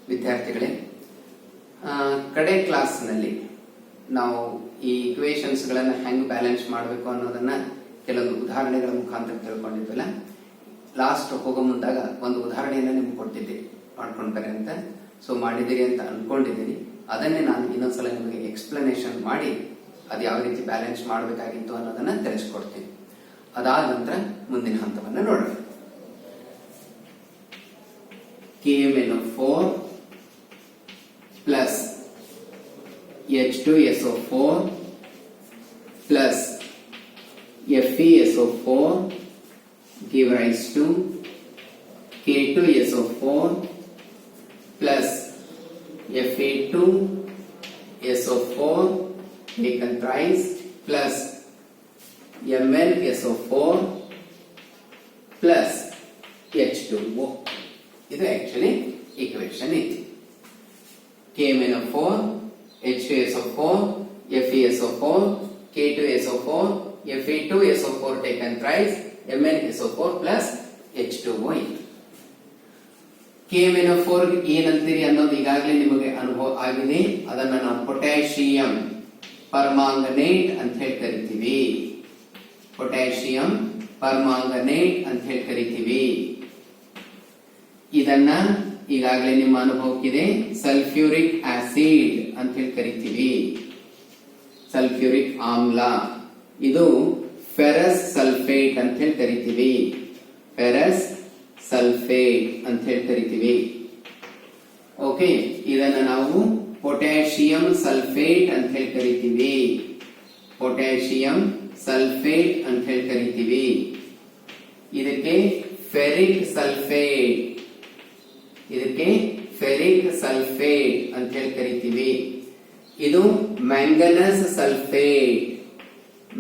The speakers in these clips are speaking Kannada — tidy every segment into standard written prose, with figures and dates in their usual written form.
ವಿದ್ಯಾರ್ಥಿಗಳೇ, ಕಡೆ ಕ್ಲಾಸ್ನಲ್ಲಿ ನಾವು ಈ ಇಕ್ವೇಶನ್ಸ್ ಗಳನ್ನು ಹೆಂಗ್ ಬ್ಯಾಲೆನ್ಸ್ ಮಾಡಬೇಕು ಅನ್ನೋದನ್ನ ಕೆಲವೊಂದು ಉದಾಹರಣೆಗಳ ಮುಖಾಂತರ ತಿಳ್ಕೊಂಡಿದ್ವಲ್ಲ. ಲಾಸ್ಟ್ ಹೋಗೋ ಮುಂದಾಗ ಒಂದು ಉದಾಹರಣೆಯನ್ನ ನಿಮ್ಗೆ ಕೊಟ್ಟಿದ್ದೆ, ಮಾಡ್ಕೊಂಡು ಬರ್ರಿ ಅಂತ. ಸೊ ಮಾಡಿದಿರಿ ಅಂತ ಅನ್ಕೊಂಡಿದ್ದೀನಿ. ಅದನ್ನೇ ನಾನು ಇನ್ನೊಂದ್ಸಲ ನಿಮಗೆ ಎಕ್ಸ್ಪ್ಲನೇಷನ್ ಮಾಡಿ ಅದು ಯಾವ ರೀತಿ ಬ್ಯಾಲೆನ್ಸ್ ಮಾಡಬೇಕಾಗಿತ್ತು ಅನ್ನೋದನ್ನ ತಿಳಿಸ್ಕೊಡ್ತೀನಿ. ಅದಾದ ನಂತರ ಮುಂದಿನ ಹಂತವನ್ನ ನೋಡೋಣ. KMnO4 plus H2SO4 plus FeSO4 give rise to K2SO4 plus Fe2SO4 taken thrice plus MnSO4 plus H2O. ಇದು ಆಕ್ಚುಲಿ ಈಕ್ವೇಶನ್ ಇದೆ. KMnO4, H2SO4, FeSO4, K2SO4, Fe2SO4 taken thrice, MnSO4 plus H2O ಇದೆ. KMnO4 ಏನಂತೀರಿ ಅನ್ನೋದು ಈಗಾಗಲೇ ನಿಮಗೆ ಅನುಭವ ಆಗಿದೆ. ಅದನ್ನ ನಾವು ಪೊಟ್ಯಾಷಿಯಂ ಪರ್ಮಾಂಗನೇಟ್ ಅಂತ ಹೇಳಿ ಕರಿತೀವಿ. ಪೊಟ್ಯಾಷಿಯಂ ಪರ್ಮಾಂಗನೇಟ್ ಅಂತ ಹೇಳಿ ಕರಿತೀವಿ. ಇದನ್ನ ಈಗಾಗಲೇ ನಿಮ್ಮ ಅನುಭವಕ್ಕಿದೆ. ಸಲ್ಫ್ಯೂರಿಕ್ ಆಸಿಡ್ ಅಂತ ಹೇಳಿ ಕರಿತೀವಿ. ಸಲ್ಫ್ಯೂರಿಕ್ ಆಮ್ಲ. ಇದು ಫೆರಸ್ ಸಲ್ಫೇಟ್ ಅಂತ ಹೇಳಿ ಕರಿತೀವಿ. ಫೆರಸ್ ಸಲ್ಫೇಟ್ ಅಂತ ಹೇಳಿ ಕರಿತೀವಿ. ಓಕೆ, ಇದನ್ನ ನಾವು ಪೊಟ್ಯಾಷಿಯಂ ಸಲ್ಫೇಟ್ ಅಂತ ಹೇಳಿ ಕರಿತೀವಿ. ಪೊಟ್ಯಾಷಿಯಂ ಸಲ್ಫೇಟ್ ಅಂತ ಹೇಳಿ ಕರಿತೀವಿ. ಇದಕ್ಕೆ ಫೆರಿಕ್ ಸಲ್ಫೇಟ್, ಇದಕ್ಕೆ ಫೆರಿಕ್ ಸಲ್ಫೇಟ್ ಅಂತ ಹೇಳಿ ಕರಿತೀವಿ. ಇದು manganese sulphate,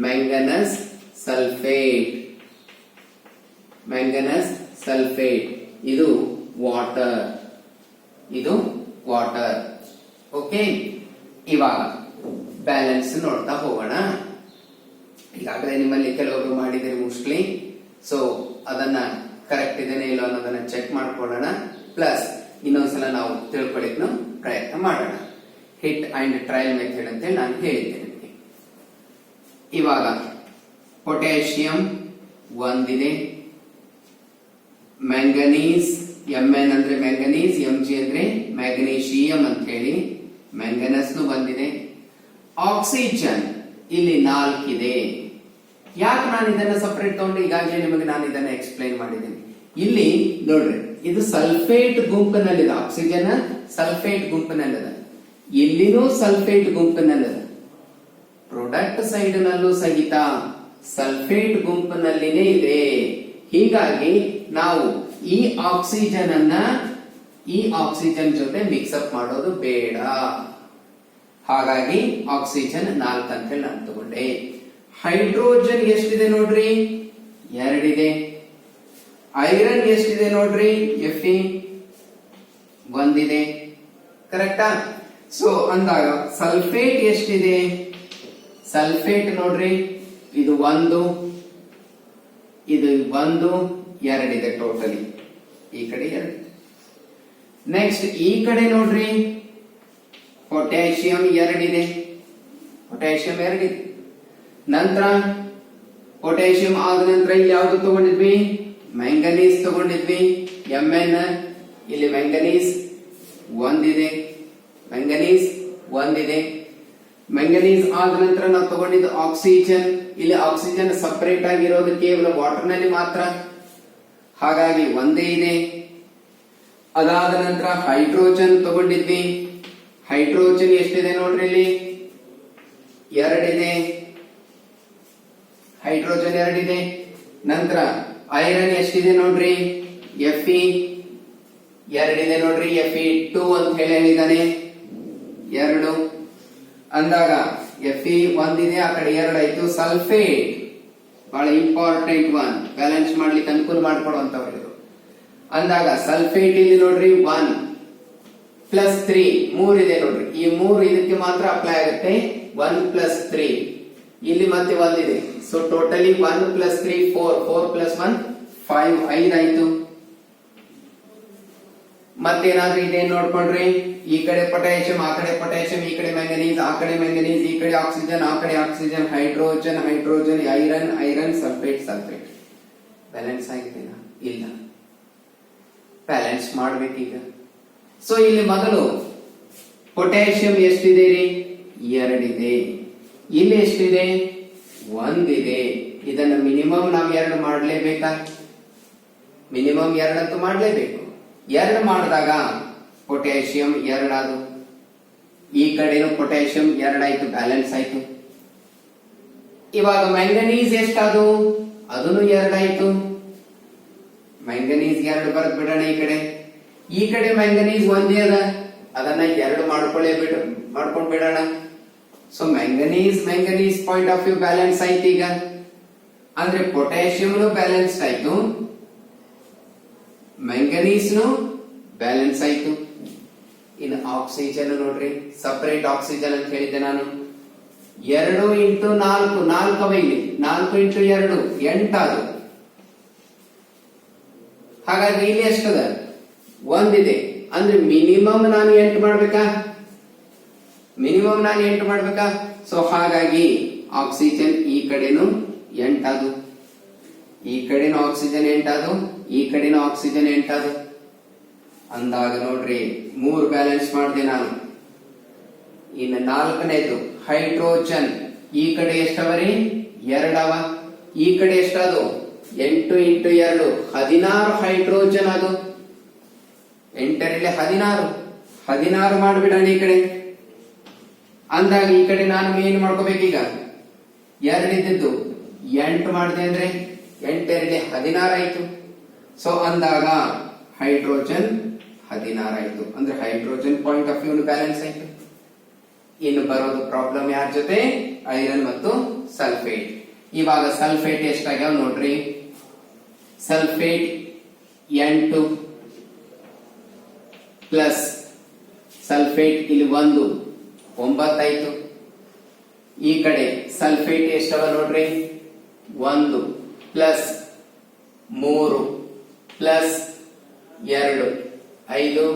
manganese sulphate, manganese sulphate. ಇದು ವಾಟರ್, ಇದು ವಾಟರ್. ಓಕೆ, ಇವಾಗ ಬ್ಯಾಲೆನ್ಸ್ ನೋಡ್ತಾ ಹೋಗೋಣ. ಈಗಾಗಲೇ ನಿಮ್ಮಲ್ಲಿ ಕೆಲವರು ಮಾಡಿದರೆ ಮೋಸ್ಟ್ಲಿ, ಸೊ ಅದನ್ನ ಕರೆಕ್ಟ್ ಇದೆನೇ ಇಲ್ಲ ಅನ್ನೋದನ್ನ ಚೆಕ್ ಮಾಡ್ಕೊಳ್ಳೋಣ. ಪ್ಲಸ್ ಇನ್ನೊಂದ್ಸಲ ನಾವು ತಿಳ್ಕೊಳ್ಳಿಕ್ನು ಪ್ರಯತ್ನ ಮಾಡೋಣ. ಹಿಟ್ ಅಂಡ್ ಟ್ರಯಲ್ ಮೆಥಡ್ ಅಂತ ಹೇಳಿ ನಾನು ಹೇಳಿದ್ದೇನೆ ನಿಮಗೆ. ಇವಾಗ ಪೊಟ್ಯಾಷಿಯಂ ಒಂದಿದೆ, ಮ್ಯಾಂಗನೀಸ್ Mn ಅಂದ್ರೆ ಮ್ಯಾಂಗನೀಸ್, Mg ಅಂದ್ರೆ ಮ್ಯಾಗ್ನೀಷಿಯಂ ಅಂತ ಹೇಳಿ ಮ್ಯಾಂಗನಸ್ ಬಂದಿದೆ. ಆಕ್ಸಿಜನ್ ಇಲ್ಲಿ 4 ಇದೆ. ಯಾಕೆ ನಾನು ಇದನ್ನ ಸಪರೇಟ್ ತಗೊಂಡು ಈಗಾಗಲೇ ನಿಮಗೆ ನಾನು ಇದನ್ನ ಎಕ್ಸ್ಪ್ಲೈನ್ ಮಾಡಿದ್ದೇನೆ. ಇಲ್ಲಿ ನೋಡ್ರಿ, ಇದು ಸಲ್ಫೇಟ್ ಗುಂಪಿನಲ್ಲಿದೆ. ಆಕ್ಸಿಜನ್ ಸಲ್ಫೇಟ್ ಗುಂಪಿನಲ್ಲಿದೆ. ಇಲ್ಲಿನೂ ಸಲ್ಫೇಟ್ ಗುಂಪಿನಲ್ಲಿದೆ. ಪ್ರೊಡಕ್ಟ್ ಸೈಡ್ ನಲ್ಲೂ ಸಹಿತ ಸಲ್ಫೇಟ್ ಗುಂಪಿನಲ್ಲಿನೇ ಇದೆ. ಹೀಗಾಗಿ ನಾವು ಈ ಆಕ್ಸಿಜನ್ ಅನ್ನ ಈ ಆಕ್ಸಿಜನ್ ಜೊತೆ ಮಿಕ್ಸಪ್ ಮಾಡೋದು ಬೇಡ. ಹಾಗಾಗಿ ಆಕ್ಸಿಜನ್ 4 ಅಂತ ಹೇಳಿ ನಾನು ತಗೊಂಡೆ. ಹೈಡ್ರೋಜನ್ ಎಷ್ಟಿದೆ ನೋಡ್ರಿ, 2 ಇದೆ. ಐರನ್ ಎಷ್ಟಿದೆ ನೋಡ್ರಿ, Fe 1 ಇದೆ. ಕರೆಕ್ಟಾ? ಸೊ ಅಂದಾಗ ಸಲ್ಫೇಟ್ ಎಷ್ಟಿದೆ, ಸಲ್ಫೇಟ್ ನೋಡ್ರಿ, ಇದು 1, ಇದು 1, 2 ಇದೆ ಟೋಟಲಿ. ಈ ಕಡೆ 2. ನೆಕ್ಸ್ಟ್ ಈ ಕಡೆ ನೋಡ್ರಿ, ಪೊಟ್ಯಾಷಿಯಂ 2 ಇದೆ. ಪೊಟ್ಯಾಷಿಯಂ 2 ಇದೆ. ನಂತರ ಪೊಟ್ಯಾಷಿಯಂ ಆದ ನಂತರ ಇಲ್ಲಿ ಯಾವ್ದು ತಗೊಂಡಿದ್ವಿ, ಮ್ಯಾಂಗನೀಸ್ ತಗೊಂಡಿದ್ವಿ. Mn ಇಲ್ಲಿ ಮ್ಯಾಂಗನೀಸ್ 1 ಇದೆ, ಮ್ಯಾಂಗನೀಸ್ 1 ಇದೆ. ಮ್ಯಾಂಗನೀಸ್ ಆದ ನಂತರ ನಾವು ತಗೊಂಡಿದ್ದು ಆಕ್ಸಿಜನ್. ಇಲ್ಲಿ ಆಕ್ಸಿಜನ್ ಸಪರೇಟ್ ಆಗಿರೋದು ಕೇವಲ ವಾಟರ್ ನಲ್ಲಿ ಮಾತ್ರ, ಹಾಗಾಗಿ 1 ಇದೆ. ಅದಾದ ನಂತರ ಹೈಡ್ರೋಜನ್ ತಗೊಂಡಿದ್ವಿ. ಹೈಡ್ರೋಜನ್ ಎಷ್ಟಿದೆ ನೋಡ್ರಿ, ಇಲ್ಲಿ 2 ಇದೆ. ಹೈಡ್ರೋಜನ್ 2 ಇದೆ. ನಂತರ ಐರನ್ ಎಷ್ಟಿದೆ ನೋಡ್ರಿ, Fe 2 ಇದೆ ನೋಡ್ರಿ. Fe2 ಅಂತ ಹೇಳಿ ಹೇಳಿದಾನೆ, 2 ಅಂದಾಗ Fe 1 ಇದೆ, ಆ ಕಡೆ 2 ಆಯ್ತು. ಸಲ್ಫೇಟ್ ಬಹಳ ಇಂಪಾರ್ಟೆಂಟ್ ಒನ್, ಬ್ಯಾಲೆನ್ಸ್ ಮಾಡ್ಲಿಕ್ಕೆ ಅನುಕೂಲ ಮಾಡ್ಕೊಡುವಂತವ್ರು ಅಂದಾಗ ಸಲ್ಫೇಟ್ ಇಲ್ಲಿ ನೋಡ್ರಿ 1 ಪ್ಲಸ್ 3 3 ಇದೆ ನೋಡ್ರಿ. ಈ 3 ಇದಕ್ಕೆ ಮಾತ್ರ ಅಪ್ಲೈ ಆಗುತ್ತೆ. 1 ಪ್ಲಸ್ 3 ಇಲ್ಲಿ ಮತ್ತೆ 1 ಇದೆ. ಸೊ ಟೋಟಲಿ 1 ಪ್ಲಸ್ 3 4, 4 ಪ್ಲಸ್ 1 5, 5 ಆಯ್ತು. ಮತ್ತೇನಾದ್ರೂ ಇದೇನ್ ನೋಡ್ಕೊಂಡ್ರಿ, ಈ ಕಡೆ ಪೊಟ್ಯಾಷಿಯಂ, ಆ ಕಡೆ ಪೊಟ್ಯಾಷಿಯಂ, ಈ ಕಡೆ ಮ್ಯಾಂಗನೀಸ್, ಆ ಕಡೆ ಮ್ಯಾಂಗನೀಸ್, ಈ ಕಡೆ ಆಕ್ಸಿಜನ್, ಆ ಕಡೆ oxygen, hydrogen, hydrogen, iron, iron, sulphate, sulphate. Balance ಆಗಿದೆನಾ? ಇಲ್ಲ. ಬ್ಯಾಲೆನ್ಸ್ ಮಾಡ್ಬೇಕೀಗ. ಸೊ ಇಲ್ಲಿ ಮೊದಲು ಪೊಟ್ಯಾಷಿಯಂ ಎಷ್ಟಿದೆ ರೀ? 2 ಇದೆ. ಇಲ್ಲಿ ಎಷ್ಟಿದೆ? 1 ಇದೆ. ಇದನ್ನ ಮಿನಿಮಮ್ ನಾವು 2 ಮಾಡಲೇಬೇಕಾ? ಮಿನಿಮಮ್ 2 ಅಂತೂ ಮಾಡಲೇಬೇಕು. 2 ಮಾಡಿದಾಗ ಪೊಟ್ಯಾಷಿಯಂ 2 ಆದು, ಈ ಕಡೆನು ಪೊಟ್ಯಾಷಿಯಂ 2 ಆಯ್ತು, ಬ್ಯಾಲೆನ್ಸ್ ಆಯ್ತು. ಇವಾಗ ಮ್ಯಾಂಗನೀಸ್ ಎಷ್ಟಾದು? ಅದನ್ನು 2 ಆಯ್ತು. ಮ್ಯಾಂಗನೀಸ್ 2 ಬರೆದ್ ಬಿಡೋಣ. ಈ ಕಡೆ ಮ್ಯಾಂಗನೀಸ್ 1 ಅದ, ಅದನ್ನ 2 ಮಾಡ್ಕೊಂಡ್ ಬಿಡೋಣ. So manganese point of view balance ಆಯ್ತು. ಈಗ ಅಂದ್ರೆ ಪೊಟ್ಯಾಷಿಯಂನು ಬ್ಯಾಲೆನ್ಸ್ ಆಯ್ತು, ಮ್ಯಾಂಗನೀಸ್ನು ಬ್ಯಾಲೆನ್ಸ್ ಆಯ್ತು. ಇನ್ನು ಆಕ್ಸಿಜನ್ ನೋಡ್ರಿ, ಸಪರೇಟ್ ಆಕ್ಸಿಜನ್ ಅಂತ ಹೇಳಿದ್ದೆ ನಾನು. 2 ಇಂಟು 4, 4 ಅವ ಇಲ್ಲಿ, 4 ಇಂಟು 2 8 ಅದು. ಹಾಗಾಗಿ ಇಲ್ಲಿ ಎಷ್ಟದ? 1 ಇದೆ. ಅಂದ್ರೆ ಮಿನಿಮಮ್ ನಾನು 8 ಮಾಡ್ಬೇಕಾ? ಮಿನಿಮಮ್ ನಾನು 8 ಮಾಡ್ಬೇಕಾ? ಸೊ ಹಾಗಾಗಿ ಆಕ್ಸಿಜನ್ ಈ ಕಡೆನು 8 ಅದು, ಈ ಕಡೆನು ಆಕ್ಸಿಜನ್ 8 ಅದು, ಈ ಕಡೆನು ಆಕ್ಸಿಜನ್ 8 ಅದು. ಅಂದಾಗ ನೋಡ್ರಿ 3 ಬ್ಯಾಲೆನ್ಸ್ ಮಾಡಿದೆ ನಾನು. ಇನ್ನು 4ನೇದು ಹೈಡ್ರೋಜನ್, ಈ ಕಡೆ ಎಷ್ಟವರಿ? 2 ಅವ, ಈ ಕಡೆ ಎಷ್ಟದು? 8 ಇಂಟು 2 16 ಹೈಡ್ರೋಜನ್ ಅದು. 8ರಲ್ಲಿ 16 ಮಾಡ್ಬಿಡೋಣ ಈ ಕಡೆ. ಅಂದಾಗ ಈ ಕಡೆ ನಾನು ಏನ್ ಮಾಡ್ಕೋಬೇಕೀಗ? 2 ಇದ್ದಿದ್ದು 8 ಮಾಡಿದೆ ಅಂದ್ರೆ 8ರಲ್ಲಿ 16 ಆಯ್ತು. ಸೊ ಅಂದಾಗ ಹೈಡ್ರೋಜನ್ 16 ಆಯ್ತು. ಅಂದ್ರೆ hydrogen point of view balance ಆಯ್ತು. ಇನ್ನು ಬರೋದು ಪ್ರಾಬ್ಲಮ್ ಯಾರ ಜೊತೆ? ಐರನ್ ಮತ್ತು ಸಲ್ಫೇಟ್. ಇವಾಗ ಸಲ್ಫೇಟ್ ಎಷ್ಟಾಗ್ಯಾವ ನೋಡ್ರಿ. ಸಲ್ಫೇಟ್ 8 ಪ್ಲಸ್ ಸಲ್ಫೇಟ್ ಇಲ್ಲಿ 1 9 ಆಯ್ತು. ಈ ಕಡೆ ಸಲ್ಫೇಟ್ ಎಷ್ಟವ ನೋಡ್ರಿ? 1 ಪ್ಲಸ್ 3 ಪ್ಲಸ್ 2 5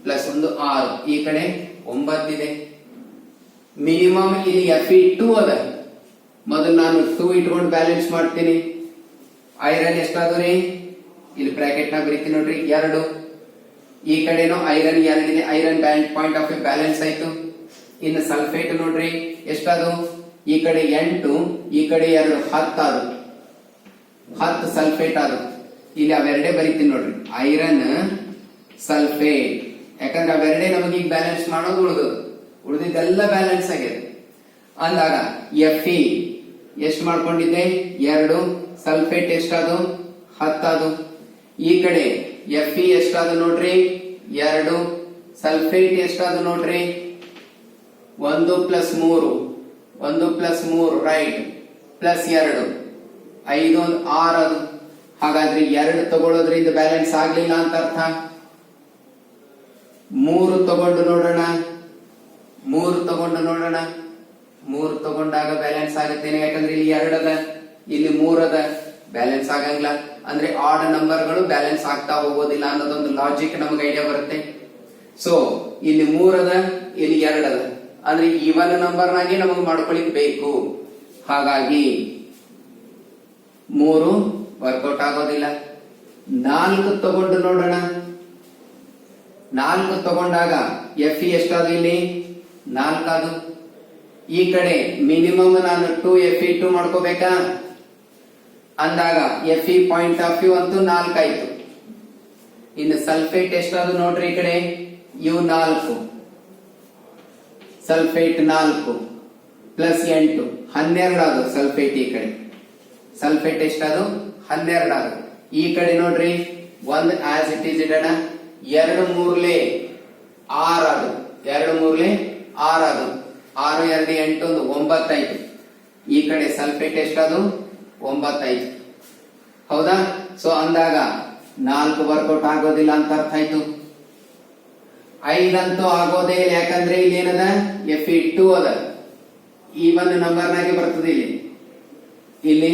ಪ್ಲಸ್ 1 6, ಈ ಕಡೆ 9 ಇದೆ. ಮಿನಿಮಮ್ ಇಲ್ಲಿ Fe2 ಅದ. ಮೊದಲು ನಾನು 2 ಇಟ್ಕೊಂಡು ಬ್ಯಾಲೆನ್ಸ್ ಮಾಡ್ತೀನಿ. ಐರನ್ ಎಷ್ಟಾದ್ರಿ? ಇಲ್ಲಿ ಬ್ರಾಕೆಟ್ ನಾಗ ಬರೀತೀನಿ ನೋಡ್ರಿ 2. ಈ ಕಡೆನೂ ಐರನ್ 2 ಇದೆ, iron point of view balance ಆಯ್ತು. ಇನ್ನು ಸಲ್ಫೇಟ್ ನೋಡ್ರಿ ಎಷ್ಟಾದು? ಈ ಕಡೆ 8, ಈ ಕಡೆ 2 10 ಅದು, 10 ಸಲ್ಫೇಟ್ ಅದು. ಇಲ್ಲಿ ಅವೆರಡೇ ಬರೀತೀನಿ ನೋಡ್ರಿ, ಐರನ್ ಸಲ್ಫೇಟ್. ಯಾಕಂದ್ರೆ ಅವೆರಡೇ ನಮಗೆ ಈಗ ಬ್ಯಾಲೆನ್ಸ್ ಮಾಡೋದು ಉಳಿದಿದ್ದೆಲ್ಲ ಬ್ಯಾಲೆನ್ಸ್ ಆಗಿದೆ. ಅಂದಾಗ Fe ಎಷ್ಟು ಮಾಡ್ಕೊಂಡಿದ್ದೆ? 2. ಸಲ್ಫೇಟ್ ಎಷ್ಟಾದು? 10 ಅದು. ಈ ಕಡೆ Fe ಎಷ್ಟಾದು ನೋಡ್ರಿ? 2. ಸಲ್ಫೇಟ್ ಎಷ್ಟಾದು ನೋಡ್ರಿ? 1 ಪ್ಲಸ್ 3, 1 ಪ್ಲಸ್ 3 ರೈಟ್, ಪ್ಲಸ್ 2 5 6 ಅದು. ಹಾಗಾದ್ರೆ 2 ತಗೊಳ್ಳೋದ್ರಿಂದ ಬ್ಯಾಲೆನ್ಸ್ ಆಗ್ಲಿಲ್ಲ ಅಂತ ಅರ್ಥ. 3 ತಗೊಂಡು ನೋಡೋಣ. 3 ತಗೊಂಡಾಗ ಬ್ಯಾಲೆನ್ಸ್ ಆಗುತ್ತೇನೆ. ಯಾಕಂದ್ರೆ ಇಲ್ಲಿ 2 ಅದ, ಇಲ್ಲಿ 3 ಅದ, ಬ್ಯಾಲೆನ್ಸ್ ಆಗಂಗಿಲ್ಲ. ಅಂದ್ರೆ ಆಡ್ ನಂಬರ್ಗಳು ಬ್ಯಾಲೆನ್ಸ್ ಆಗ್ತಾ ಹೋಗೋದಿಲ್ಲ ಅನ್ನೋದೊಂದು ಲಾಜಿಕ್ ನಮಗೆ ಐಡಿಯಾ ಬರುತ್ತೆ. ಸೊ ಇಲ್ಲಿ 3 ಅದ, ಇಲ್ಲಿ 2 ಅದ, ಅಂದ್ರೆ ಈವನ್ ನಂಬರ್ ನಾಗೆ ನಮಗೆ ಮಾಡ್ಕೊಳಿಕ್ ಬೇಕು. ಹಾಗಾಗಿ 3 ವರ್ಕೌಟ್ ಆಗೋದಿಲ್ಲ. 4 ತಗೊಂಡು ನೋಡೋಣ. 4 ತಗೊಂಡಾಗ Fe ಎಷ್ಟಾದ್ರು? ಇಲ್ಲಿ 4 ಅದು. ಈ ಕಡೆ ಮಿನಿಮಮ್ ನಾನು 2 Fe2 ಮಾಡ್ಕೋಬೇಕಾ? ಅಂದಾಗ Fe ಪಾಯಿಂಟ್ ಆಫ್ ವ್ಯೂ ಅಂತೂ 4 ಆಯ್ತು. ಇನ್ನು ಸಲ್ಫೇಟ್ ಎಷ್ಟಾದ್ರು ನೋಡ್ರಿ, ಈ ಕಡೆ ಇವು 4, ಸಲ್ಫೇಟ್ 4 ಪ್ಲಸ್ 8 12 ಅದು ಸಲ್ಫೇಟ್. ಈ ಕಡೆ ಸಲ್ಫೇಟ್ ಎಷ್ಟಾದ್ರು? 12 ಅದು. ಈ ಕಡೆ ನೋಡ್ರಿ 1 ಆಸ್ ಇಟ್ ಈಸ್ ಇಡೋಣ. 2 3 6 ಅದು, 2 3 6 ಅದು, 6 2 8 9 ಆಯ್ತು. ಈ ಕಡೆ ಸಲ್ಫೇಟ್ ಎಷ್ಟದು? 9 ಆಯ್ತು. ಹೌದಾ? ಸೊ ಅಂದಾಗ 4 ವರ್ಕೌಟ್ ಆಗೋದಿಲ್ಲ ಅಂತ ಅರ್ಥ ಆಯ್ತು. 5 ಅಂತೂ ಆಗೋದೇ ಇಲ್ಲ. ಯಾಕಂದ್ರೆ ಇಲ್ಲಿ ಏನದ? Fe2 ಅದ, ಈವನ್ ನಂಬರ್ ನಾಗೆ ಬರ್ತದೆ. ಇಲ್ಲಿ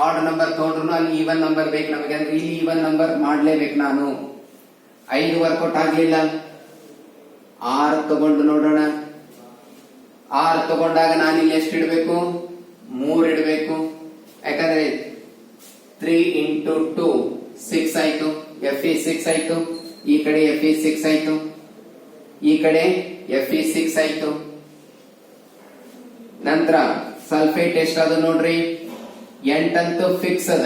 ಆಡ್ ನಂಬರ್ ತಗೊಂಡ್ರು ಅಲ್ಲಿ ಈವನ್ ನಂಬರ್ ಬೇಕು ನಮಗೆ. ಅಂದ್ರೆ ಇಲ್ಲಿ ಈವನ್ ನಂಬರ್ ಮಾಡ್ಲೇಬೇಕು ನಾನು. 5 ವರ್ಕೌಟ್ ಆಗ್ಲಿಲ್ಲ. 6 ತಗೊಂಡು ನೋಡೋಣ. 6 ತಗೊಂಡಾಗ ನಾನು ಇಲ್ಲಿ ಎಷ್ಟು ಇಡಬೇಕು? 3 ಇಡಬೇಕು. ಯಾಕಂದ್ರೆ 3 into 2 6 ಆಯ್ತು. Fe 6 ಆಯ್ತು. ಈ ಕಡೆ Fe 6 ಆಯ್ತು. ಈ ಕಡೆ Fe 6 ಆಯ್ತು. ನಂತರ ಸಲ್ಫೇಟ್ ಎಷ್ಟಾದ ನೋಡ್ರಿ? 8 ಅಂತೂ ಫಿಕ್ಸ್ ಅದ.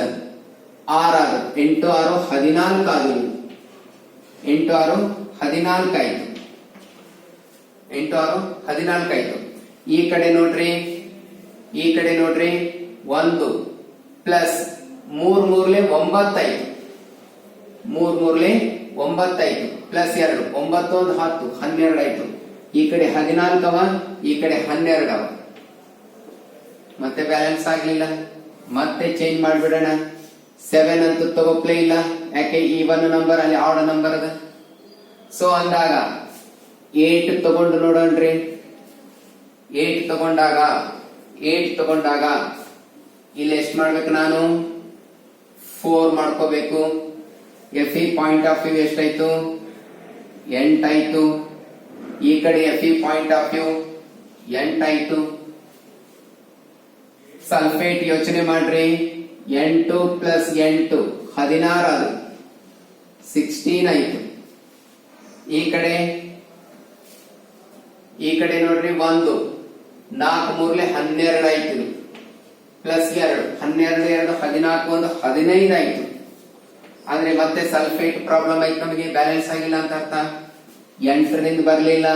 6 ಆದ. 8 6 14 ಆದ. 8 6 14 ಆಯ್ತು. 8 6 14 ಆಯ್ತು. ಈ ಕಡೆ ನೋಡ್ರಿ, 1 ಪ್ಲಸ್ 3 3 9 ಆಯ್ತು. 3 3 9 ಆಯ್ತು. ಪ್ಲಸ್ 2 9 1 10 12 ಆಯ್ತು. ಈ ಕಡೆ 14 ಅವ, ಈ ಕಡೆ 12 ಅವ. ಮತ್ತೆ ಬ್ಯಾಲೆನ್ಸ್ ಆಗ್ಲಿಲ್ಲ. ಮತ್ತೆ ಚೇಂಜ್ ಮಾಡ್ಬಿಡೋಣ. 7 ಅಂತೂ ತಗೋಪ್ಲೇ ಇಲ್ಲ, ಯಾಕೆ ಈವನ್ ನಂಬರ್ ಅಲ್ಲಿ ಆಡ್ ನಂಬರ್ ಅದ. ಸೊ ಅಂದಾಗ 8 ತಗೊಂಡು ನೋಡೋಣ್ರಿ. 8 ತಗೊಂಡಾಗ ಇಲ್ಲಿ ಎಷ್ಟು ಮಾಡ್ಬೇಕು? ನಾನು 4 ಮಾಡ್ಕೋಬೇಕು. Fe ಪಾಯಿಂಟ್ ಆಫ್ ವ್ಯೂ ಎಷ್ಟಾಯ್ತು? 8 ಆಯ್ತು. ಈ ಕಡೆ Fe ಪಾಯಿಂಟ್ ಆಫ್ ವ್ಯೂ 8 ಆಯ್ತು. ಸಲ್ಫೇಟ್ ಯೋಚನೆ ಮಾಡ್ರಿ. 8 ಪ್ಲಸ್ 8 16 ಅದು 16 ಆಯ್ತು. ಈ ಕಡೆ ನೋಡ್ರಿ 1 4 3 12 ಆಯ್ತು. ಪ್ಲಸ್ 2 12 2 14 1 15 ಆಯ್ತು. ಆದ್ರೆ ಮತ್ತೆ ಸಲ್ಫೇಟ್ ಪ್ರಾಬ್ಲಮ್ ಆಯ್ತು, ನಮಗೆ ಬ್ಯಾಲೆನ್ಸ್ ಆಗಿಲ್ಲ ಅಂತ ಅರ್ಥ. 8ರಿಂದ ಬರ್ಲಿಲ್ಲ.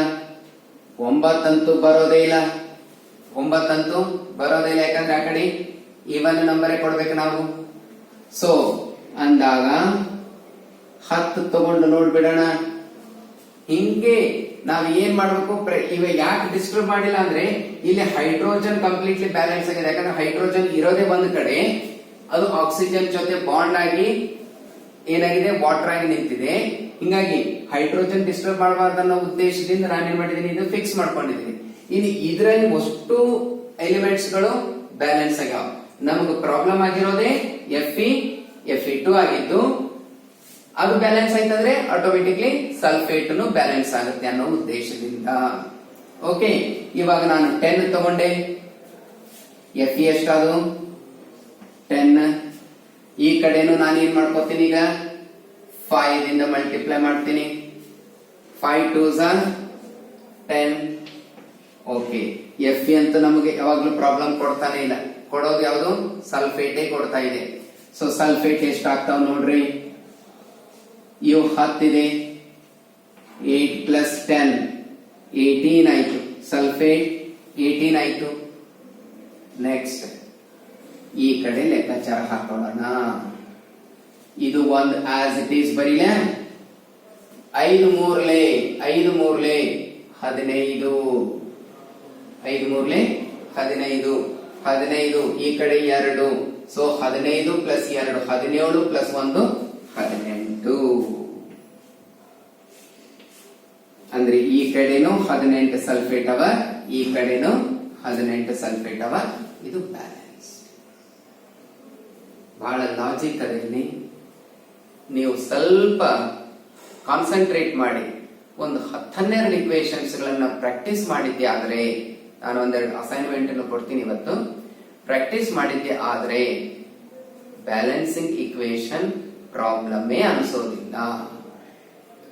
9 ಅಂತೂ ಬರೋದೇ ಇಲ್ಲ. ಯಾಕಂದ್ರೆ ಆ ಕಡೆ ಈವನ್ ನಂಬರೇ ಕೊಡ್ಬೇಕು ನಾವು. ಸೊ ಅಂದಾಗ 10 ತಗೊಂಡು ನೋಡ್ಬಿಡೋಣ. ಹಿಂಗೆ ನಾವ್ ಏನ್ ಮಾಡ್ಬೇಕು? ಇವ ಯಾಕೆ ಡಿಸ್ಟರ್ಬ್ ಮಾಡಿಲ್ಲ ಅಂದ್ರೆ ಇಲ್ಲಿ ಹೈಡ್ರೋಜನ್ ಕಂಪ್ಲೀಟ್ಲಿ ಬ್ಯಾಲೆನ್ಸ್ ಆಗಿದೆ. ಯಾಕಂದ್ರೆ ಹೈಡ್ರೋಜನ್ ಇರೋದೇ ಒಂದ್ ಕಡೆ, ಅದು ಆಕ್ಸಿಜನ್ ಜೊತೆ ಬಾಂಡ್ ಆಗಿ ಏನಾಗಿದೆ? ವಾಟರ್ ಆಗಿ ನಿಂತಿದೆ. ಹಿಂಗಾಗಿ ಹೈಡ್ರೋಜನ್ ಡಿಸ್ಟರ್ಬ್ ಮಾಡಬಾರ್ದು ಅನ್ನೋ ಉದ್ದೇಶದಿಂದ ನಾನೇನ್ ಮಾಡಿದೀನಿ? ಇದು ಫಿಕ್ಸ್ ಮಾಡ್ಕೊಂಡಿದ್ದೀನಿ. ಇನ್ನು ಇದರಲ್ಲಿ ಅಷ್ಟು ಎಲಿಮೆಂಟ್ಸ್ ಗಳು ಬ್ಯಾಲೆನ್ಸ್ ಆಗ್ಯಾವ. ನಮ್ಗೆ ಪ್ರಾಬ್ಲಮ್ ಆಗಿರೋದೇ Fe2 ಆಗಿದ್ದು. ಅದು ಬ್ಯಾಲೆನ್ಸ್ ಆಯ್ತಂದ್ರೆ ಆಟೋಮೆಟಿಕ್ಲಿ ಸಲ್ಫೇಟ್ ಬ್ಯಾಲೆನ್ಸ್ ಆಗುತ್ತೆ ಅನ್ನೋ ಉದ್ದೇಶದಿಂದ. ಓಕೆ, ಇವಾಗ ನಾನು 10 ತಗೊಂಡೆ. Fe ಎಷ್ಟಾದು? 10. ಈ ಕಡೆನು ನಾನು ಏನ್ ಮಾಡ್ಕೋತೀನಿ? ಈಗ 5 ದಿಂದ ಮಲ್ಟಿಪ್ಲೈ ಮಾಡ್ತೀನಿ. 5 2s are 10. ಓಕೆ, Fe ಅಂತ ನಮಗೆ ಯಾವಾಗ್ಲೂ ಪ್ರಾಬ್ಲಮ್ ಕೊಡ್ತಾನೆ ಇಲ್ಲ. ಕೊಡೋದು ಯಾವುದು? ಸಲ್ಫೇಟೇ ಕೊಡ್ತಾ ಇದೆ. ಸೊ ಸಲ್ಫೇಟ್ ಎಷ್ಟಾಗ್ತಾವ ನೋಡ್ರಿ. ಇವು 10 ಇದೆ. 8 ಪ್ಲಸ್ 10 18 ಆಯ್ತು. ಸಲ್ಫೇಟ್ 18 ಆಯ್ತು. ನೆಕ್ಸ್ಟ್ ಈ ಕಡೆ ಲೆಕ್ಕಾಚಾರ ಹಾಕೊಳ್ಳೋಣ. ಇದು ಒಂದು ಆಸ್ ಇಟ್ ಈಸ್ ಬರೀಲ. 5 3 15. 5 3 15. 15 ಈ ಕಡೆ 2. So 15 plus 2 17 plus 1 18. ಅಂದ್ರೆ ಈ ಕಡೆನು 18 ಸಲ್ಫೇಟ್ ಅವ, ಈ ಕಡೆನು 18 ಸಲ್ಫೇಟ್ ಅವ. ಇದು ಬ್ಯಾಲೆನ್ಸ್. ಬಹಳ ಲಾಜಿಕ್ ಅದ. ಇಲ್ಲಿ ನೀವು ಸ್ವಲ್ಪ ಕಾನ್ಸಂಟ್ರೇಟ್ ಮಾಡಿ ಒಂದು 10-12 ಇಕ್ವೇಶನ್ಸ್ ಗಳನ್ನ ಪ್ರಾಕ್ಟೀಸ್ ಮಾಡಿದ್ದೆ ಆದ್ರೆ, ನಾನು ಒಂದೆರಡು ಅಸೈನ್ಮೆಂಟ್ ಅನ್ನು ಕೊಡ್ತೀನಿ ಇವತ್ತು, ಪ್ರಾಕ್ಟೀಸ್ ಮಾಡಿದ್ದೆ ಆದ್ರೆ ಬ್ಯಾಲೆನ್ಸಿಂಗ್ ಇಕ್ವೇಶನ್ ಪ್ರಾಬ್ಲಮೇ ಅನಿಸೋದಿಲ್ಲ.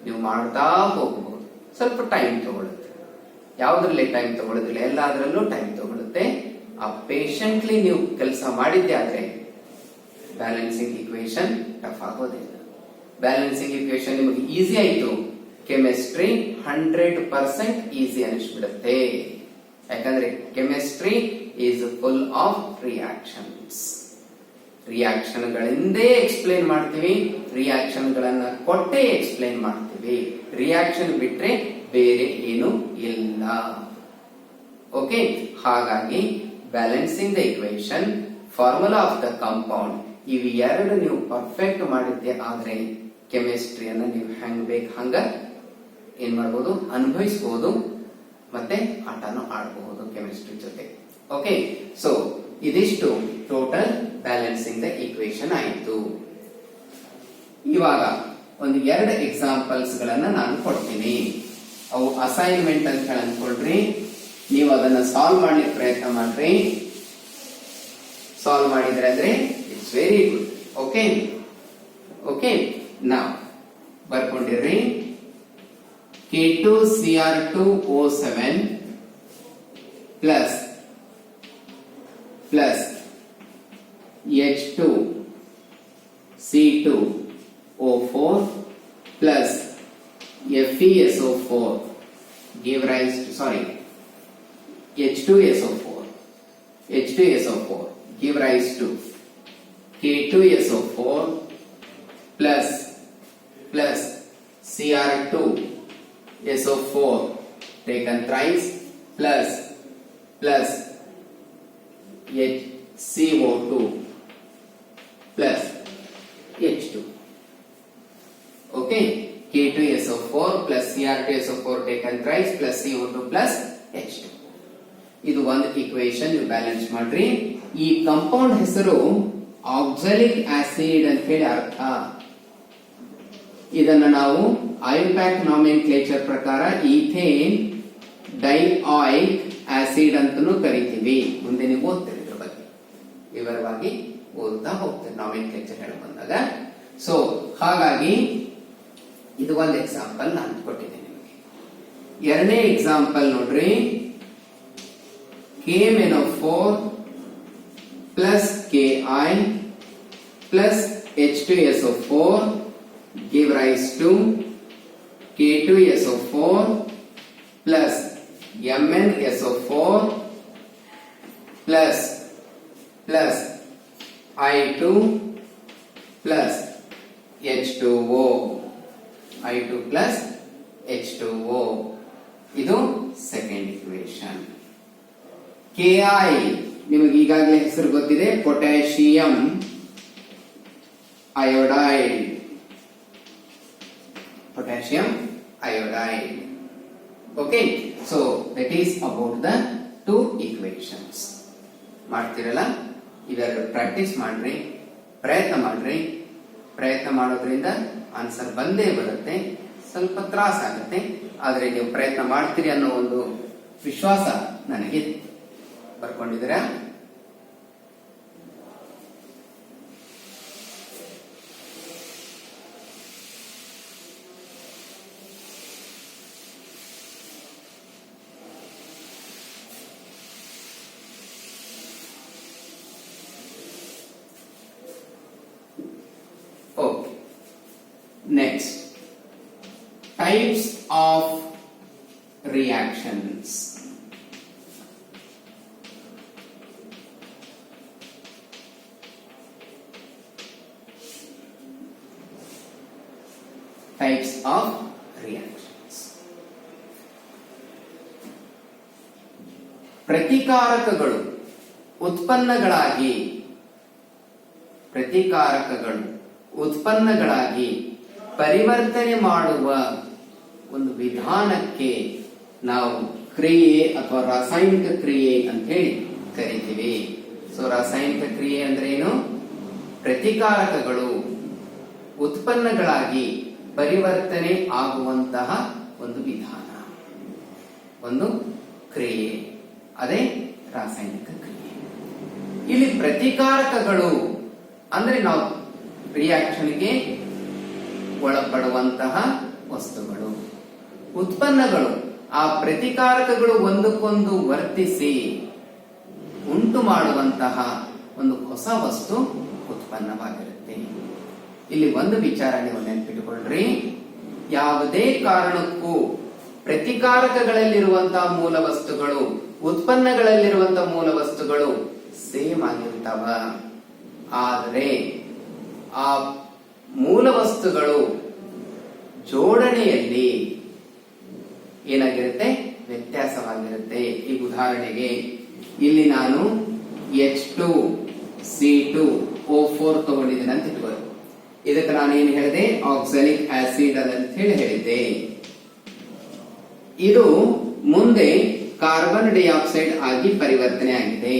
ನೀವು ಮಾಡ್ತಾ ಹೋಗಬಹುದು. ಸ್ವಲ್ಪ ಟೈಮ್ ತಗೊಳುತ್ತೆ. ಯಾವುದ್ರಲ್ಲಿ ಟೈಮ್ ತಗೊಳ್ಳೋದಿಲ್ಲ, ಎಲ್ಲಾದ್ರಲ್ಲೂ ಟೈಮ್ ತಗೊಳುತ್ತೆ. ಆ ಪೇಷಂಟ್ಲಿ ನೀವು ಕೆಲಸ ಮಾಡಿದ್ದೆ ಆದ್ರೆ ಬ್ಯಾಲೆನ್ಸಿಂಗ್ ಇಕ್ವೇಶನ್ ಟಫ್ ಆಗೋದಿಲ್ಲ. ಬ್ಯಾಲೆನ್ಸಿಂಗ್ ಇಕ್ವೇಶನ್ ನಿಮಗೆ ಈಸಿ ಆಯ್ತು, ಕೆಮಿಸ್ಟ್ರಿ 100% ಈಸಿ ಅನಿಸ್ಬಿಡುತ್ತೆ. ಯಾಕಂದ್ರೆ chemistry is full of reactions. Reaction ಗಳಿಂದೇ ಎಕ್ಸ್ಪ್ಲೇನ್ ಮಾಡ್ತೀವಿ, ರಿಯಾಕ್ಷನ್ ಗಳನ್ನ ಕೊಟ್ಟೆ ಎಕ್ಸ್ಪ್ಲೇನ್ ಮಾಡ್ತೀವಿ. ರಿಯಾಕ್ಷನ್ ಬಿಟ್ರೆ ಬೇರೆ ಏನು ಇಲ್ಲ. ಓಕೆ, ಹಾಗಾಗಿ balancing the equation, formula of the compound, ಇವು ಎರಡು ನೀವು ಪರ್ಫೆಕ್ಟ್ ಮಾಡಿದ್ದೆ ಆದ್ರೆ ಕೆಮಿಸ್ಟ್ರಿಯನ್ನ ನೀವು ಹೆಂಗ್ ಬೇಕು ಹಂಗ ಏನ್ ಮಾಡಬಹುದು, ಅನುಭವಿಸಬಹುದು, ಮತ್ತೆ ಆಟನೂ ಆಡಬಹುದು ಕೆಮಿಸ್ಟ್ರಿ ಜೊತೆ. ಓಕೆ, ಸೊ ಇದಿಷ್ಟು ಟೋಟಲ್ ಬ್ಯಾಲೆನ್ಸಿಂಗ್ ದ ಇಕ್ವೇಶನ್ ಆಯಿತು. ಇವಾಗ ಒಂದು 2 ಎಕ್ಸಾಂಪಲ್ಸ್ ಗಳನ್ನ ನಾನು ಕೊಡ್ತೀನಿ. ಅವು ಅಸೈನ್ಮೆಂಟ್ ಅಂತ ಹೇಳಿ ಅನ್ಕೊಳ್ರಿ. ನೀವು ಅದನ್ನ ಸಾಲ್ವ್ ಮಾಡ್ಲಿಕ್ಕೆ ಪ್ರಯತ್ನ ಮಾಡ್ರಿ. ಸಾಲ್ವ್ ಮಾಡಿದ್ರೆ ಅಂದ್ರೆ it's very good. Okay okay, ನಾವು ಬರ್ಕೊಂಡಿರ್ರಿ. K2Cr2O7 plus H2C2O4 plus FeSO4 give rise to, H2SO4 give rise to K2SO4 plus Cr2SO4 taken thrice plus HCO2 plus H2. Okay, K2SO4 plus Cr2SO4 taken thrice plus CO2 plus H2. ಇದು ಒಂದು ಈಕ್ವೇಶನ್. ನೀವು ಬ್ಯಾಲೆನ್ಸ್ ಮಾಡ್ರಿ. ಈ ಕಂಪೌಂಡ್ ಹೆಸರು ಆಕ್ಸಾಲಿಕ್ ಆಸಿಡ್ ಅಂತ ಹೇಳಿ ಅರ್ಥ. ಇದನ್ನ ನಾವು ಐಯುಪ್ಯಾಕ್ ನಾಮೆನ್ಕ್ಲೇಚರ್ ಪ್ರಕಾರ ಈಥೇನ್ ಡೈಆಯಿಕ್ ಆಸಿಡ್ ಅಂತಲೂ ಕರಿತೀವಿ. ಮುಂದೆ ನೀವು ಓದ್ತೀರಿ ಇದ್ರ ಬಗ್ಗೆ ವಿವರವಾಗಿ ಓದ್ತಾ ಹೋಗ್ತೀರಿ ನಾಮೆನ್ಕ್ಲೇಚರ್ ಹೇಳಿ ಬಂದಾಗ. ಸೊ ಹಾಗಾಗಿ ಇದು ಒಂದು ಎಕ್ಸಾಂಪಲ್ ನಾನು ಕೊಟ್ಟಿದ್ದೇನೆ ನಿಮಗೆ. ಎರಡನೇ ಎಕ್ಸಾಂಪಲ್ ನೋಡ್ರಿ. KMnO4 plus Ki plus H2SO4 give rise to K2SO4 plus MnSO4 plus I2 plus H2O. I2 plus H2O. ಇದು ಸೆಕೆಂಡ್ ಇಕ್ವೇಶನ್. Ki ನಿಮಗೆ ಈಗಾಗಲೇ ಹೆಸರು ಗೊತ್ತಿದೆ, potassium iodide. Okay, so that is about the 2 equations. ಮಾಡ್ತಿರಲ್ಲ, ಇವೆರಡು ಪ್ರಾಕ್ಟೀಸ್ ಮಾಡ್ರಿ, ಪ್ರಯತ್ನ ಮಾಡ್ರಿ. ಪ್ರಯತ್ನ ಮಾಡೋದ್ರಿಂದ ಆನ್ಸರ್ ಬಂದೇ ಬರುತ್ತೆ. ಸ್ವಲ್ಪ ತ್ರಾಸ ಆಗುತ್ತೆ, ಆದ್ರೆ ನೀವು ಪ್ರಯತ್ನ ಮಾಡ್ತೀರಿ ಅನ್ನೋ ಒಂದು ವಿಶ್ವಾಸ ನನಗಿದೆ. ಬರ್ಕೊಂಡಿದ್ದೀರಾ? Okay, next types of reactions. Types of reactions. ಪ್ರತಿಕಾರಕಗಳು ಉತ್ಪನ್ನಗಳಾಗಿ ಪರಿವರ್ತನೆ ಮಾಡುವ ಒಂದು ವಿಧಾನಕ್ಕೆ ನಾವು ಕ್ರಿಯೆ ಅಥವಾ ರಾಸಾಯನಿಕ ಕ್ರಿಯೆ ಅಂತ ಹೇಳಿ ಕರಿತೀವಿ. ಸೊ ರಾಸಾಯನಿಕ ಕ್ರಿಯೆ ಅಂದ್ರೆ ಏನು? ಪ್ರತಿಕಾರಕಗಳು ಉತ್ಪನ್ನಗಳಾಗಿ ಪರಿವರ್ತನೆ ಆಗುವಂತಹ ಒಂದು ವಿಧಾನ, ಒಂದು ಕ್ರಿಯೆ, ಅದೇ ರಾಸಾಯನಿಕ ಕ್ರಿಯೆ. ಇಲ್ಲಿ ಪ್ರತಿಕಾರಕಗಳು ಅಂದ್ರೆ ನಾವು ರಿಯಾಕ್ಷನ್ಗೆ ಒಳಪಡುವಂತಹ ವಸ್ತುಗಳು. ಉತ್ಪನ್ನಗಳು ಆ ಪ್ರತಿಕಾರಕಗಳು ಒಂದಕ್ಕೊಂದು ವರ್ತಿಸಿ ಉಂಟು ಮಾಡುವಂತಹ ಒಂದು ಹೊಸ ವಸ್ತು ಉತ್ಪನ್ನವಾಗಿರುತ್ತೆ. ಇಲ್ಲಿ ಒಂದು ವಿಚಾರ ನೀವು ನೆನಪಿಟ್ಟುಕೊಳ್ಳ್ರಿ. ಯಾವುದೇ ಕಾರಣಕ್ಕೂ ಪ್ರತಿಕಾರಕಗಳಲ್ಲಿರುವಂತಹ ಮೂಲ ವಸ್ತುಗಳು ಉತ್ಪನ್ನಗಳಲ್ಲಿರುವಂತಹ ಮೂಲ ವಸ್ತುಗಳು ಸೇಮ್ ಆಗಿರ್ತಾವ. ಆದರೆ ಆ ಮೂಲ ವಸ್ತುಗಳು ಜೋಡಣೆಯಲ್ಲಿ ಏನಾಗಿರುತ್ತೆ? ವ್ಯತ್ಯಾಸವಾಗಿರುತ್ತೆ. ಈ ಉದಾಹರಣೆಗೆ ಇಲ್ಲಿ ನಾನು H2C2O4 ತಗೊಂಡಿದ್ದೇನೆ ಅಂತ ಇಟ್ಕೊಳ್ಳಿ. ಇದಕ್ಕೆ ನಾನು ಏನು ಹೇಳಿದೆ? ಆಕ್ಸಾಲಿಕ್ ಆಸಿಡ್ ಅಂತ ಹೇಳಿದ್ದೆ. ಇದು ಮುಂದೆ ಕಾರ್ಬನ್ ಡೈಆಕ್ಸೈಡ್ ಆಗಿ ಪರಿವರ್ತನೆ ಆಗಿದೆ.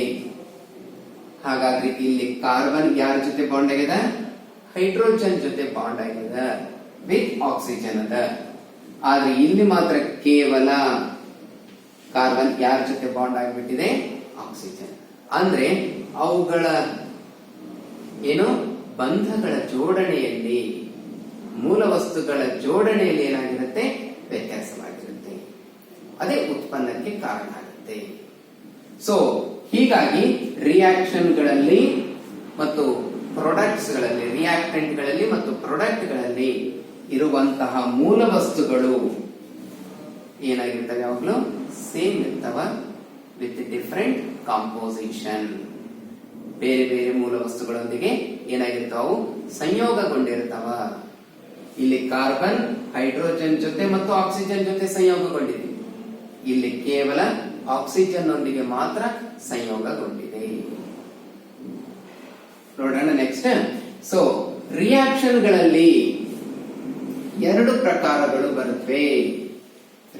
ಹಾಗಾಗಿ ಇಲ್ಲಿ ಕಾರ್ಬನ್ ಯಾರ ಜೊತೆ ಬಾಂಡ್ ಆಗಿದೆ? ಹೈಡ್ರೋಜನ್ ಜೊತೆ ಬಾಂಡ್ ಆಗಿದೆ. ವಿತ್ ಆಕ್ಸಿಜನ್ ಅದ. ಆದ್ರೆ ಇಲ್ಲಿ ಮಾತ್ರ ಕೇವಲ ಕಾರ್ಬನ್ ಯಾರ ಜೊತೆ ಬಾಂಡ್ ಆಗಿಬಿಟ್ಟಿದೆ? ಆಕ್ಸಿಜನ್. ಅಂದ್ರೆ ಅವುಗಳ ಏನು ಬಂಧಗಳ ಜೋಡಣೆಯಲ್ಲಿ, ಮೂಲ ವಸ್ತುಗಳ ಜೋಡಣೆಯಲ್ಲಿ ಏನಾಗಿರುತ್ತೆ? ವ್ಯತ್ಯಾಸವಾಗಿರುತ್ತೆ. ಅದೇ ಉತ್ಪನ್ನಕ್ಕೆ ಕಾರಣ ಆಗುತ್ತೆ. ಸೊ ಹೀಗಾಗಿ ರಿಯಾಕ್ಷನ್ಗಳಲ್ಲಿ ಮತ್ತು ಪ್ರಾಡಕ್ಟ್ಸ್ಗಳಲ್ಲಿ, ರಿಯಾಕ್ಟೆಂಟ್ಗಳಲ್ಲಿ ಮತ್ತು ಪ್ರಾಡಕ್ಟ್ಗಳಲ್ಲಿ ಇರುವಂತಹ ಮೂಲ ವಸ್ತುಗಳು ಏನಾಗಿರ್ತವೆ? ಯಾವಾಗಲೂ ಸೇಮ್ ಇರ್ತವ, ವಿತ್ ಡಿಫರೆಂಟ್ ಕಾಂಪೋಸಿಷನ್. ಬೇರೆ ಬೇರೆ ಮೂಲ ವಸ್ತುಗಳೊಂದಿಗೆ ಏನಾಗಿರ್ತಾವ? ಸಂಯೋಗಗೊಂಡಿರ್ತಾವ. ಇಲ್ಲಿ ಕಾರ್ಬನ್ ಹೈಡ್ರೋಜನ್ ಜೊತೆ ಮತ್ತು ಆಕ್ಸಿಜನ್ ಜೊತೆ ಸಂಯೋಗಗೊಂಡಿದೆ. ಇಲ್ಲಿ ಕೇವಲ ಆಕ್ಸಿಜನ್ ನೊಂದಿಗೆ ಮಾತ್ರ ಸಂಯೋಗಗೊಂಡಿದೆ. ನೋಡೋಣ ನೆಕ್ಸ್ಟ್. ಸೊ ರಿಯಾಕ್ಷನ್ಗಳಲ್ಲಿ ಎರಡು ಪ್ರಕಾರಗಳು ಬರುತ್ತವೆ.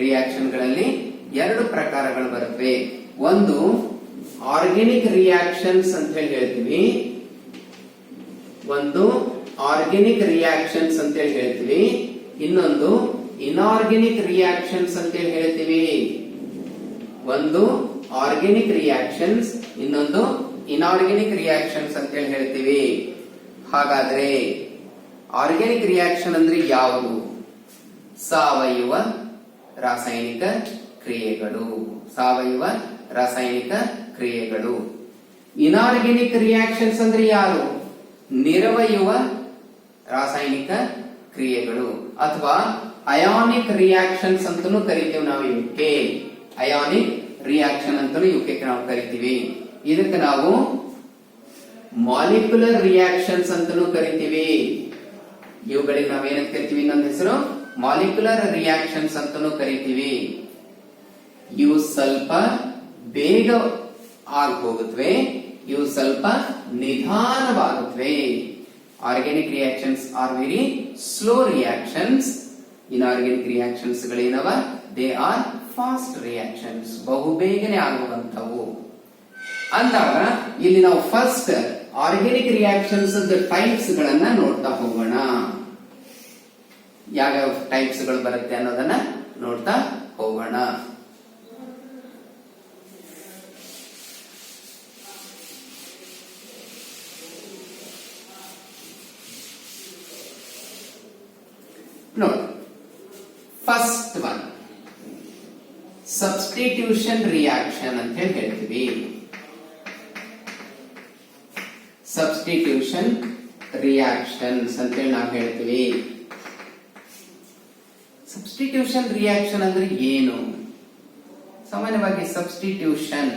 ರಿಯಾಕ್ಷನ್ಗಳಲ್ಲಿ ಎರಡು ಪ್ರಕಾರಗಳು ಬರುತ್ತವೆ. ಒಂದು ಆರ್ಗ್ಯಾನಿಕ್ ರಿಯಾಕ್ಷನ್ಸ್ ಅಂತ ಹೇಳಿ ಹೇಳ್ತೀವಿ. ಒಂದು ಆರ್ಗ್ಯಾನಿಕ್ ರಿಯಾಕ್ಷನ್ಸ್ ಅಂತ ಹೇಳಿ ಹೇಳ್ತೀವಿ. ಇನ್ನೊಂದು ಇನ್ಆರ್ಗ್ಯಾನಿಕ್ ರಿಯಾಕ್ಷನ್ಸ್ ಅಂತ ಹೇಳಿ ಹೇಳ್ತೀವಿ. ಒಂದು ಆರ್ಗ್ಯಾನಿಕ್ ರಿಯಾಕ್ಷನ್ಸ್, ಇನ್ನೊಂದು ಇನ್ಆರ್ಗ್ಯಾನಿಕ್ ರಿಯಾಕ್ಷನ್ಸ್ ಅಂತ ಹೇಳಿ ಹೇಳ್ತೀವಿ. ಹಾಗಾದ್ರೆ ಆರ್ಗ್ಯಾನಿಕ್ ರಿಯಾಕ್ಷನ್ ಅಂದ್ರೆ ಯಾವುದು? ಸಾವಯವ ರಾಸಾಯನಿಕ ಕ್ರಿಯೆಗಳು. ಸಾವಯವ ರಾಸಾಯನಿಕ ಕ್ರಿಯೆಗಳು. ಇನ್ಆರ್ಗ್ಯಾನಿಕ್ ರಿಯಾಕ್ಷನ್ಸ್ ಅಂದ್ರೆ ಯಾರು? ನಿರವಯವ ರಾಸಾಯನಿಕ ಕ್ರಿಯೆಗಳು ಅಥವಾ ಅಯಾನಿಕ್ ರಿಯಾಕ್ಷನ್ಸ್ ಅಂತಲೂ ಕರಿತೀವಿ ನಾವು. ಇವಕ್ಕೆ ಅಯಾನಿಕ್ ರಿಯಾಕ್ಷನ್ ಅಂತಲೂ ಇವಕ್ಕೆ ನಾವು ಕರಿತೀವಿ. ಇದಕ್ಕೆ ನಾವು ಮಾಲಿಕ್ಯುಲರ್ ರಿಯಾಕ್ಷನ್ಸ್ ಅಂತಲೂ ಕರಿತೀವಿ. ಇವುಗಳಿಗೆ ನಾವೇನಂತ ಕರಿತೀವಿ? ಇನ್ನೊಂದು ಹೆಸರು ಮಾಲಿಕ್ಯುಲರ್ ರಿಯಾಕ್ಷನ್ಸ್ ಅಂತಲೂ ಕರಿತೀವಿ. ಇವು ಸ್ವಲ್ಪ ಬೇಗ ಆಗಿ ಹೋಗುತ್ತವೆ, ಇವು ಸ್ವಲ್ಪ ನಿಧಾನವಾಗುತ್ತವೆ. Organic reactions are very slow reactions. Inorganic reactions ಗಳೇನವ? ದೇ ಆರ್ ಫಾಸ್ಟ್ ರಿಯಾಕ್ಷನ್ಸ್, ಬಹುಬೇಗನೆ ಆಗುವಂತವು. ಅಂದಾಗ ಇಲ್ಲಿ ನಾವು ಫಸ್ಟ್ ಆರ್ಗ್ಯಾನಿಕ್ ರಿಯಾಕ್ಷನ್ಸ್ ಟೈಪ್ಸ್ ಗಳನ್ನ ನೋಡ್ತಾ ಹೋಗೋಣ. ಯಾವ್ಯಾವ ಟೈಪ್ಸ್ ಗಳು ಬರುತ್ತೆ ಅನ್ನೋದನ್ನ ನೋಡ್ತಾ ಹೋಗೋಣ. ನೋಡಿ, ಫಸ್ಟ್ ಒನ್ ಸಬ್ಸ್ಟಿಟ್ಯೂಷನ್ ರಿಯಾಕ್ಷನ್ ಅಂತ ಹೇಳಿ ಹೇಳ್ತೀವಿ. ಸಬ್ಸ್ಟಿಟ್ಯೂಷನ್ ರಿಯಾಕ್ಷನ್ಸ್ ಅಂತ ಹೇಳಿ ನಾವು ಹೇಳ್ತೀವಿ. ಸಬ್ಸ್ಟಿಟ್ಯೂಷನ್ ರಿಯಾಕ್ಷನ್ ಅಂದ್ರೆ ಏನು? ಸಾಮಾನ್ಯವಾಗಿ ಸಬ್ಸ್ಟಿಟ್ಯೂಷನ್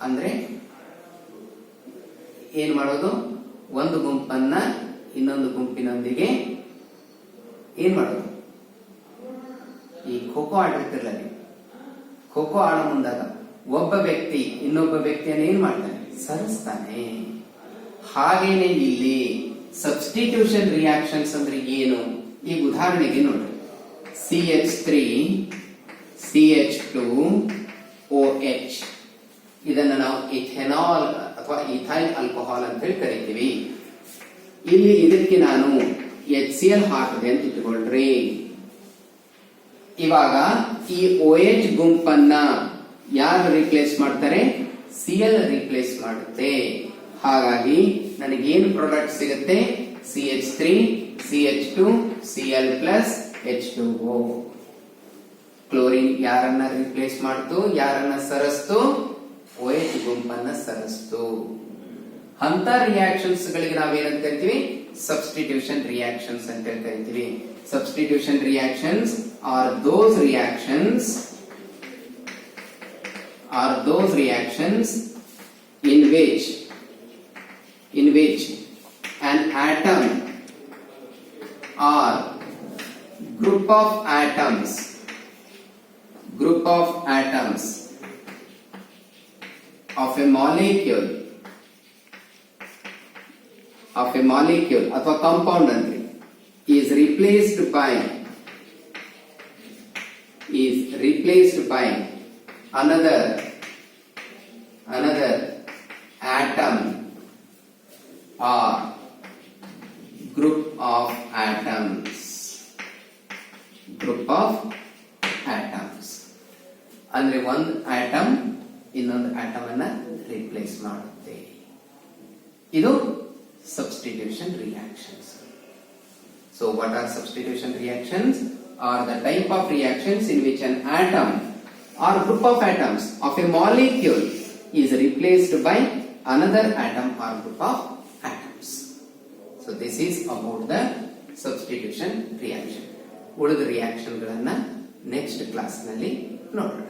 ಅಂದ್ರೆ ಏನ್ ಮಾಡೋದು? ಒಂದು ಗುಂಪನ್ನ ಇನ್ನೊಂದು ಗುಂಪಿನೊಂದಿಗೆ ಏನ್ ಮಾಡೋದು? ಈ ಖೋಖೋ ಆಡಿರ್ತಿರ್ಲ, ಖೋಖೋ ಆಡೋ ಮುಂದಾಗ ಒಬ್ಬ ವ್ಯಕ್ತಿ ಇನ್ನೊಬ್ಬ ವ್ಯಕ್ತಿಯನ್ನು ಏನ್ ಮಾಡ್ತಾನೆ? ಸರಿಸ್ತಾನೆ. ಹಾಗೇನೆ ಇಲ್ಲಿ ಸಬ್ಸ್ಟಿಟ್ಯೂಷನ್ ರಿಯಾಕ್ಷನ್ಸ್ ಅಂದ್ರೆ ಏನು? ಈಗ ಉದಾಹರಣೆಗೆ ನೋಡಿ, CH3 CH2 OH ಇದನ್ನ ನಾವು ಇಥೆನಾಲ್ ಅಥವಾ ಇಥೈಲ್ ಆಲ್ಕೋಹಾಲ್ ಅಂತ ಹೇಳಿ ಕರಿತೀವಿ. ಇಲ್ಲಿ ಇದಕ್ಕೆ ನಾನು HCl ಹಾಕಿದೆ ಅಂತ ಇಟ್ಕೊಳ್ರಿ. ಇವಾಗ ಈ OH ಗುಂಪನ್ನ ಯಾರು ರಿಪ್ಲೇಸ್ ಮಾಡ್ತಾರೆ? Cl ರಿಪ್ಲೇಸ್ ಮಾಡುತ್ತೆ. ಹಾಗಾಗಿ ನನಗೇನು ಪ್ರಾಡಕ್ಟ್ ಸಿಗುತ್ತೆ? CH3 CH2 Cl plus H2O. Chlorine ಯಾರನ್ನ ರಿಪ್ಲೇಸ್ ಮಾಡ್ತು? ಯಾರನ್ನ ಸರಸ್ತು? OH ಗುಂಪನ್ನ ಸರಸ್ತು. ಅಂತ ರಿಯಾಕ್ಷನ್ಸ್ ಗಳಿಗೆ ನಾವೇನಂತ ಕರಿತೀವಿ? ಸಬ್ಸ್ಟಿಟ್ಯೂಷನ್ ರಿಯಾಕ್ಷನ್ಸ್ ಅಂತ ಕರಿತೀವಿ. Substitution reactions are those reactions in which an atom or group of atoms of a molecule ಅಥವಾ ಕಾಂಪೌಂಡ್ ಅಂದ್ರೆ is replaced by another atom or group of atoms. ಅಂದ್ರೆ ಒಂದು ಆಟಮ್ ಇನ್ನೊಂದು ಆಟಮ್ ಅನ್ನ ರಿಪ್ಲೇಸ್ ಮಾಡುತ್ತೆ. ಇದು substitution reactions. So what are substitution reactions? Are the type of reactions in which an atom or group of atoms of a molecule is replaced by another atom or group of atoms. So this is about the substitution reaction. ಉಳಿದ ರಿಯಾಕ್ಷನ್ ಗಳನ್ನ ನೆಕ್ಸ್ಟ್ ಕ್ಲಾಸ್ ನಲ್ಲಿ ನೋಡೋಣ.